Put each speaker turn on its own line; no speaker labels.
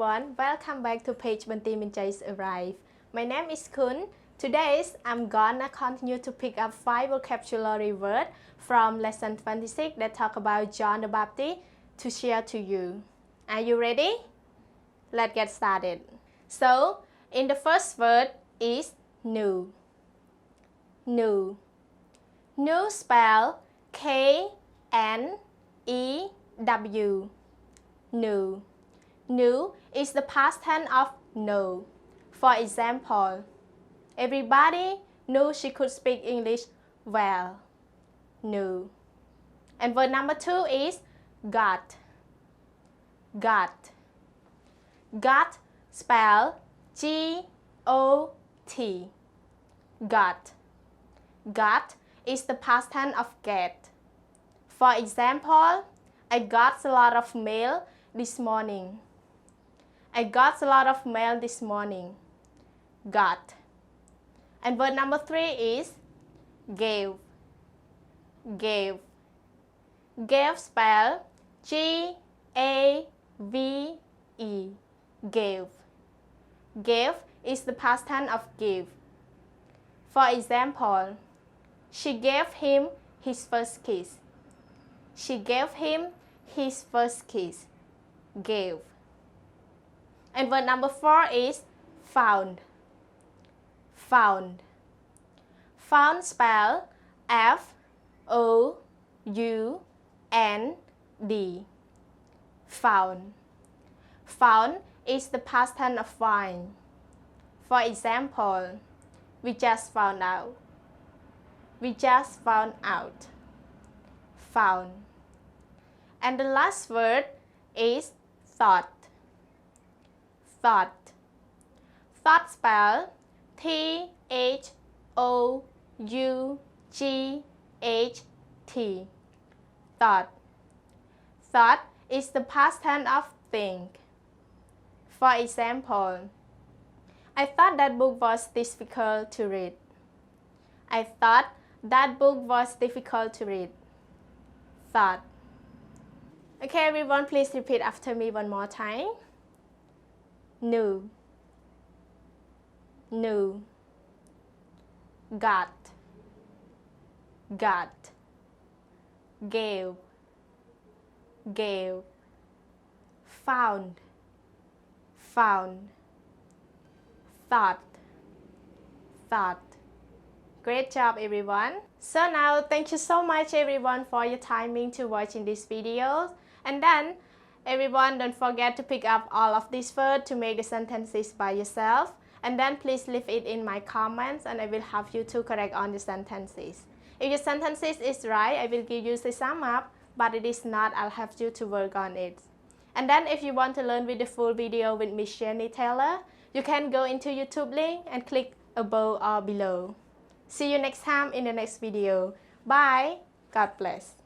everyone, welcome back to page Banti Minjai's Arrive. My name is Kun. Today I'm gonna continue to pick up 5 vocabulary words from lesson 26 that talk about John the Baptist to share to you. Are you ready? Let's get started. So, in the first word is new. New. New spell K-N-E-W. New. New is the past tense of know. For example, everybody knew she could speak English well. Knew. And word number 2 is got. Got. Got spell G-O-T. Got. Got is the past tense of get. For example, I got a lot of mail this morning. I got a lot of mail this morning. Got. And word number 3 is gave. Gave. Gave spell G-A-V-E. Gave. Gave is the past tense of give. For example, she gave him his first kiss. She gave him his first kiss. Gave. And word number 4 is found. Found. Found spell F-O-U-N-D. Found. Found is the past tense of find. For example, we just found out. We just found out. Found. And the last word is thought. Thought. Thought spell T-H-O-U-G-H-T. Thought. Thought is the past tense of think. For example, I thought that book was difficult to read. I thought that book was difficult to read. Thought. Okay, everyone, please repeat after me one more time. New. New. Got. Got. Gave. Gave. Found. Found. Thought. Thought. Great job, everyone. So now, thank you so much, everyone, for your timing to watching this video. And then, everyone, don't forget to pick up all of these words to make the sentences by yourself. And then please leave it in my comments and I will help you to correct on the sentences. If your sentences is right, I will give you the sum up. But it is not, I'll have you to work on it. And then if you want to learn with the full video with Miss Jenny Taylor, you can go into YouTube link and click above or below. See you next time in the next video. Bye. God bless.